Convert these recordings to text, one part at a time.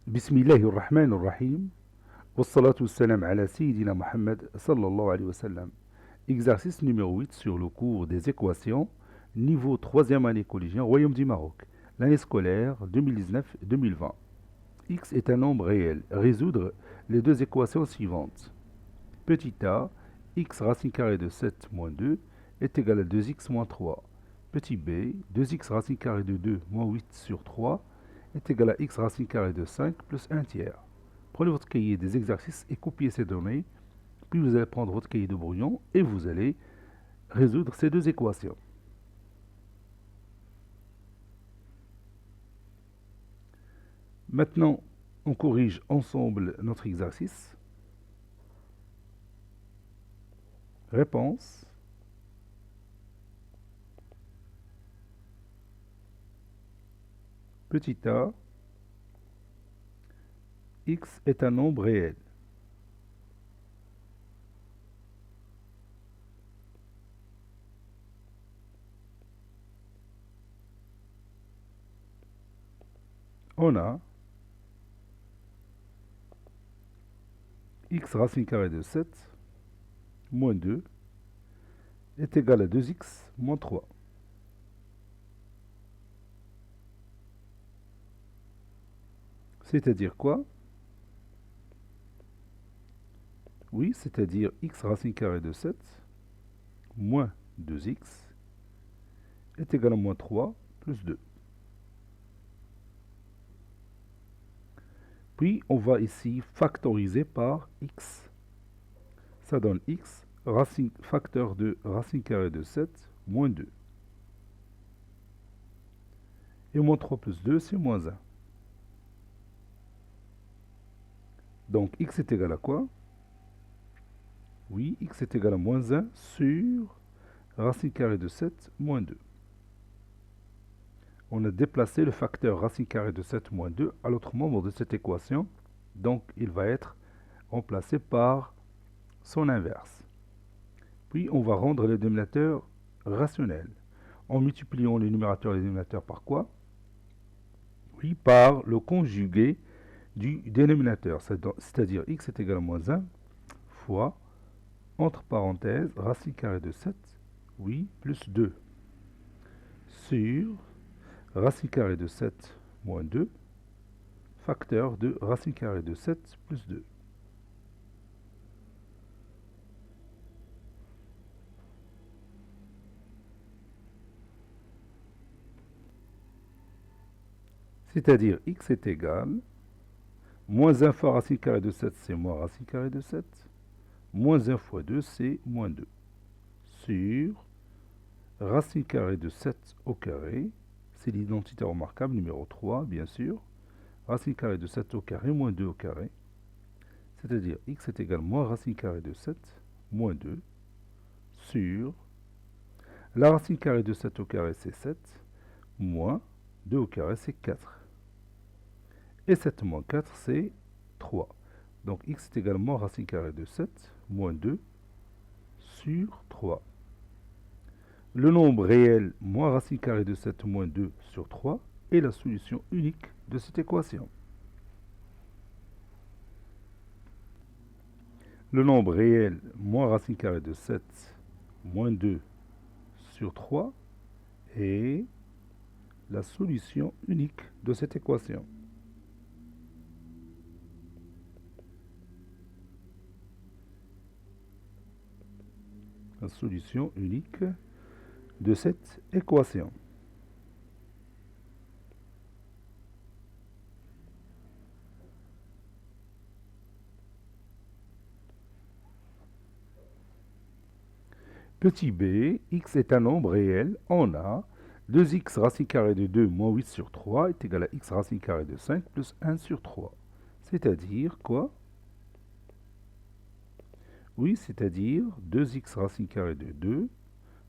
بسم الله الرحمن الرحيم والصلاة والسلام على سيدنا Mohammed sallallahu alayhi wa sallam. Exercice numéro 8 sur le cours des équations, niveau 3e année collégien, Royaume du Maroc, l'année scolaire 2019-2020. X est un nombre réel. Résoudre les deux équations suivantes. Petit a, x racine carrée de 7 moins 2 est égal à 2x moins 3. Petit b, 2x racine carrée de 2 moins 8 sur 3 est égal à x racine carrée de 5 plus 1 tiers. Prenez votre cahier des exercices et copiez ces données. Puis vous allez prendre votre cahier de brouillon et vous allez résoudre ces deux équations. Maintenant, on corrige ensemble notre exercice. Réponse. Petit a, x est un nombre réel. On a x racine carrée de 7 moins 2 est égal à 2x moins 3. C'est-à-dire quoi? Oui, c'est-à-dire x racine carrée de 7 moins 2x est égal à moins 3 plus 2. Puis, on va ici factoriser par x. Ça donne x, facteur de racine carrée de 7, moins 2. Et moins 3 plus 2, c'est moins 1. Donc, x est égal à quoi? Oui, x est égal à moins 1 sur racine carrée de 7, moins 2. On a déplacé le facteur racine carrée de 7 moins 2 à l'autre membre de cette équation. Donc, il va être remplacé par son inverse. Puis, on va rendre le dénominateur rationnel. En multipliant le numérateur et le dénominateur par quoi? Oui, par le conjugué du dénominateur. C'est-à-dire x est égal à moins 1 fois, entre parenthèses, racine carrée de 7, oui, plus 2, sur racine carrée de 7 moins 2, facteur de racine carrée de 7 plus 2. C'est-à-dire x est égal, moins 1 fois racine carrée de 7, c'est moins racine carrée de 7, moins 1 fois 2, c'est moins 2, sur racine carrée de 7 au carré, c'est l'identité remarquable numéro 3, bien sûr, racine carrée de 7 au carré moins 2 au carré, c'est-à-dire x est égal à moins racine carrée de 7 moins 2 sur la racine carrée de 7 au carré, c'est 7, moins 2 au carré, c'est 4. Et 7 moins 4, c'est 3. Donc x est égal à moins racine carrée de 7 moins 2 sur 3. Le nombre réel moins racine carrée de 7 moins 2 sur 3 est la solution unique de cette équation. Le nombre réel moins racine carrée de 7 moins 2 sur 3 est la solution unique de cette équation. La solution unique de cette équation. Petit b, x est un nombre réel, on a 2x racine carrée de 2 moins 8 sur 3 est égal à x racine carrée de 5 plus 1 sur 3. C'est-à-dire quoi? Oui, c'est-à-dire 2x racine carrée de 2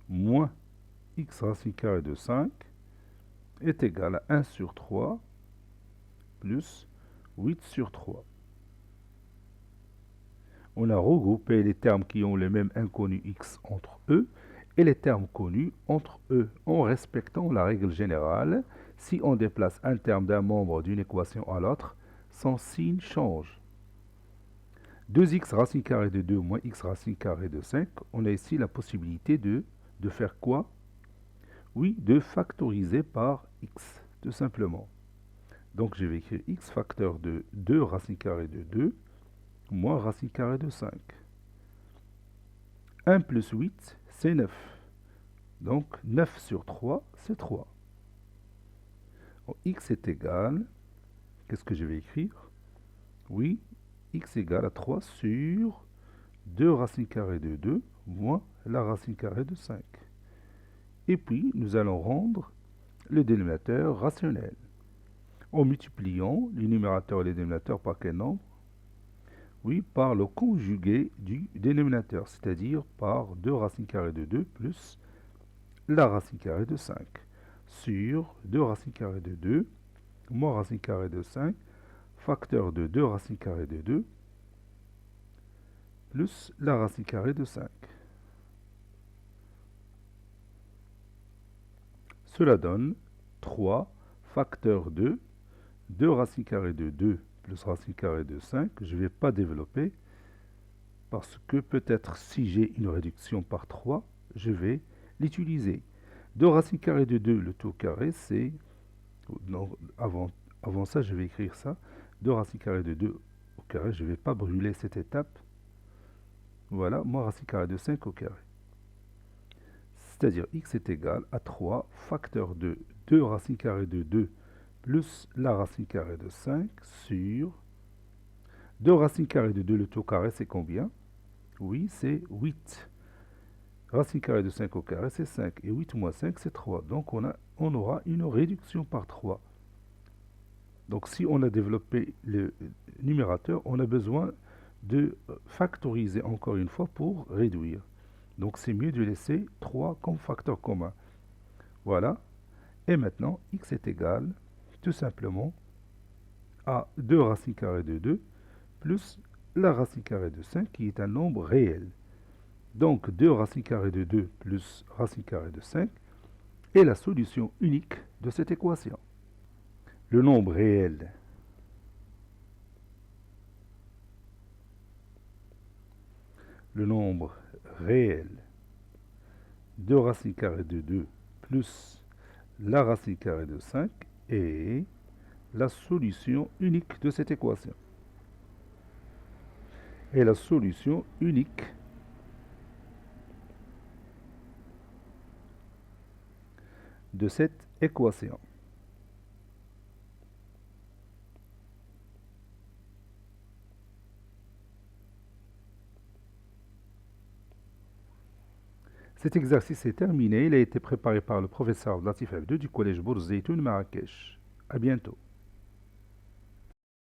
moins x racine carrée de 5 est égal à 1 sur 3 plus 8 sur 3. On a regroupé les termes qui ont le même inconnu x entre eux et les termes connus entre eux en respectant la règle générale. Si on déplace un terme d'un membre d'une équation à l'autre, son signe change. 2x racine carrée de 2 moins x racine carrée de 5, on a ici la possibilité de faire quoi? Oui, de factoriser par x, tout simplement. Donc je vais écrire x facteur de 2 racine carrée de 2 moins racine carrée de 5. 1 plus 8, c'est 9. Donc 9 sur 3, c'est 3. Donc, x est égal, qu'est-ce que je vais écrire? Oui, x égale à 3 sur 2 racine carrée de 2 moins la racine carrée de 5. Et puis, nous allons rendre le dénominateur rationnel. En multipliant les numérateurs et les dénominateurs par quel nombre? Oui, par le conjugué du dénominateur, c'est-à-dire par 2 racine carrée de 2 plus la racine carrée de 5 sur 2 racine carrée de 2 moins racine carrée de 5 facteur de 2 racine carrée de 2 plus la racine carrée de 5. Cela donne 3 facteur de 2 racine carrée de 2 plus racine carrée de 5. Je ne vais pas développer parce que peut-être si j'ai une réduction par 3, je vais l'utiliser. 2 racine carrée de 2, le tout carré, c'est... Non, avant ça, je vais écrire ça. 2 racine carrée de 2 au carré. Je ne vais pas brûler cette étape. Voilà, moins racine carrée de 5 au carré. C'est-à-dire x est égal à 3 facteur de 2 racine carrée de 2 plus la racine carrée de 5 sur 2 racine carrée de 2, le tout carré, c'est combien? Oui, c'est 8. Racine carrée de 5 au carré, c'est 5. Et 8 moins 5, c'est 3. Donc, on aura une réduction par 3. Donc, si on a développé le numérateur, on a besoin de factoriser encore une fois pour réduire. Donc, c'est mieux de laisser 3 comme facteur commun. Voilà. Et maintenant, x est égal, tout simplement, à 2 racine carrée de 2 plus la racine carrée de 5, qui est un nombre réel. Donc, 2 racine carrée de 2 plus racine carrée de 5 est la solution unique de cette équation. Le nombre réel de racine carrée de 2 plus la racine carrée de 5 est la solution unique de cette équation. Et la solution unique de cette équation. Cet exercice est terminé. Il a été préparé par le professeur Latif F2 du collège Bourzeitoun Marrakech. À bientôt.